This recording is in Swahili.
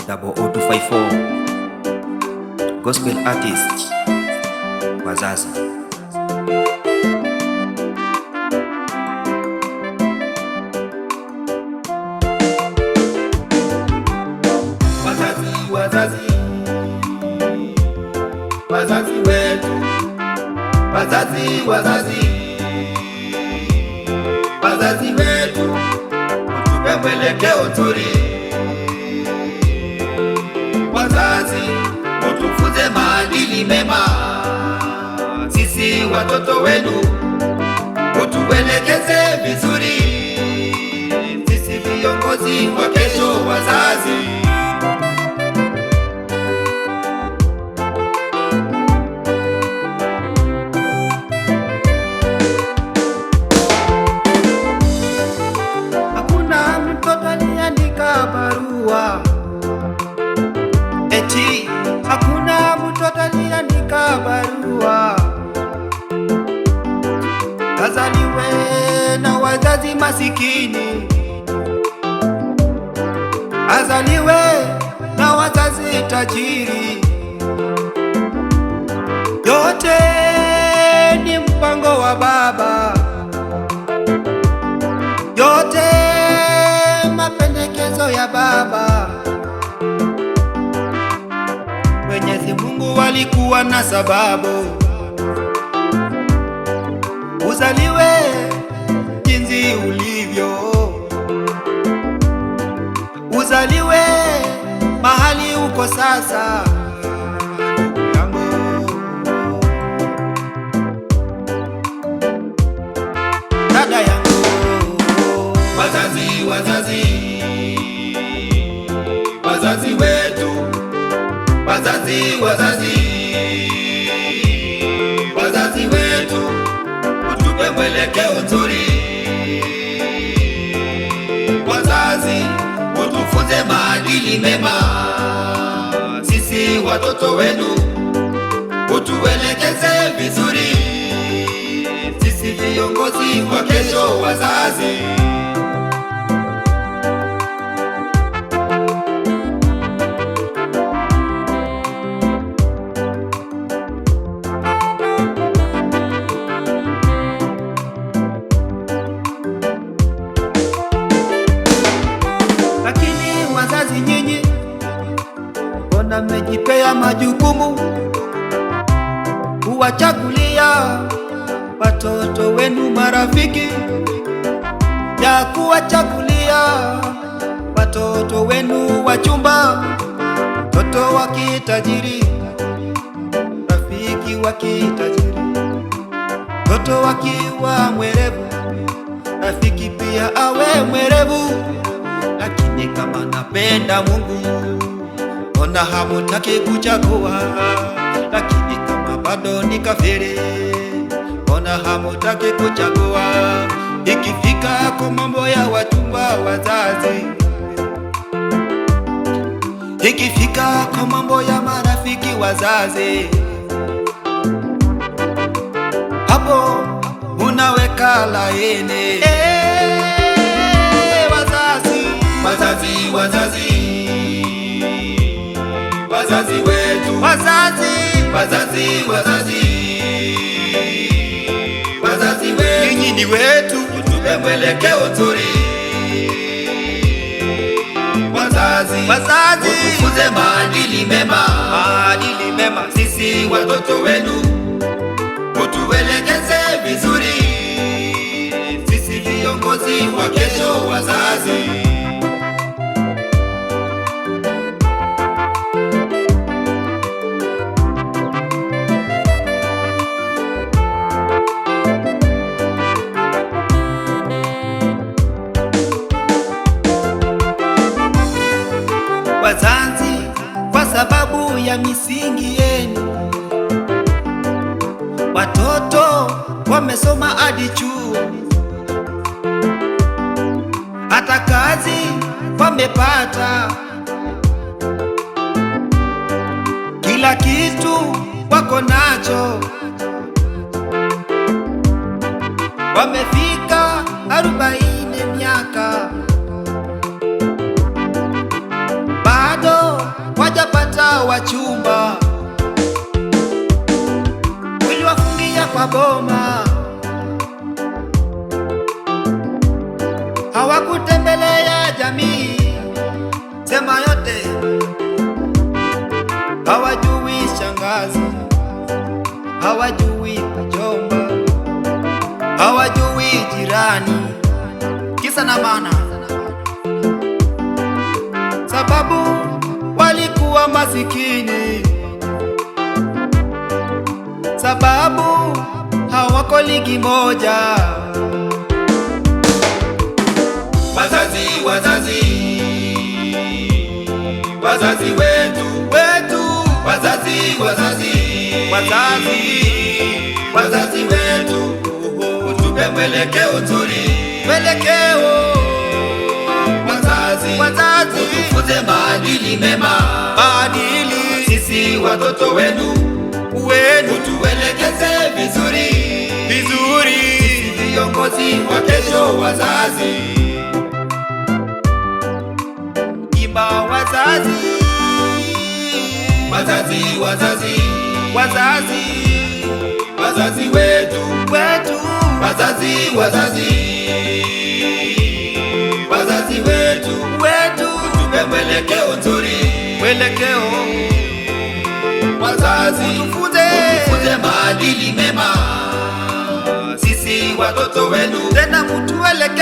0024 Gospel Artist wazazi. Wazazi wetu, wazazi wetu, utupe mwelekeo nzuri. Wazazi, utufunze maadili mema, sisi watoto wenu, utuelekeze vizuri, sisi viongozi wa kesho. Wazazi, hakuna mtoto aliandika barua kazaliwe na wazazi masikini, azaliwe na wazazi tajiri. Yote ni mpango wa Baba, yote mapendekezo ya Baba. Mwenyezi Mungu alikuwa na sababu uzaliwe jinsi ulivyo, uzaliwe mahali uko sasa. Dada yangu, wazazi wetu, wazazi wetu, utupe mwelekeo nzuri. Wazazi, utufunze maadili mema, sisi watoto wenu, utuelekeze vizuri, sisi viongozi wa kesho. Wazazi, nyinyi mbona mmejipea majukumu kuwachagulia watoto wenu marafiki, ya kuwachagulia watoto wenu wachumba, watoto wa kitajiri, rafiki wa kitajiri, watoto wakiwa mwerevu, rafiki pia awe mwerevu. Lakini kama napenda Mungu, mbona hamutaki kuchagua? Lakini kama bado ni kafiri, mbona hamutaki kuchagua? Ikifika kwa mambo ya wachumba, wazazi, ikifika kwa mambo ya marafiki, wazazi, hapo unaweka laini. Wazazi wetu, wazazi wetu, nyinyi ni wetu, utupe mwelekeo nzuri. Wazazi, utufunze maadili mema, sisi watoto wenu, utuelekeze vizuri, sisi viongozi wa kesho. Wazazi, wazazi, kwa sababu ya misingi yenu, watoto wamesoma hadi chuo, hata kazi wamepata, kila kitu wako nacho, wamefika 40 miaka bado kwa boma, hawakutembelea jamii, sema yote, hawajui shangazi, hawajui mjomba, hawajui jirani, kisa na maana, sababu walikuwa masikini, sababu hawako ligi moja. Wazazi, wazazi, wazazi wetu, wazazi, wazazi, wazazi wetu, utupe mwelekeo nzuri, wazazi, utufunze maadili mema, sisi watoto wenu, utuelekeze vizuri, sisi viongozi wa kesho, wazazi. Imba wazazi, wazazi, wazazi, wazazi wetu, wazazi, wazazi wetu, utupe mwelekeo nzuri, wazazi, utufunze maadili mema, sisi watoto wenu, tena mutuelekeze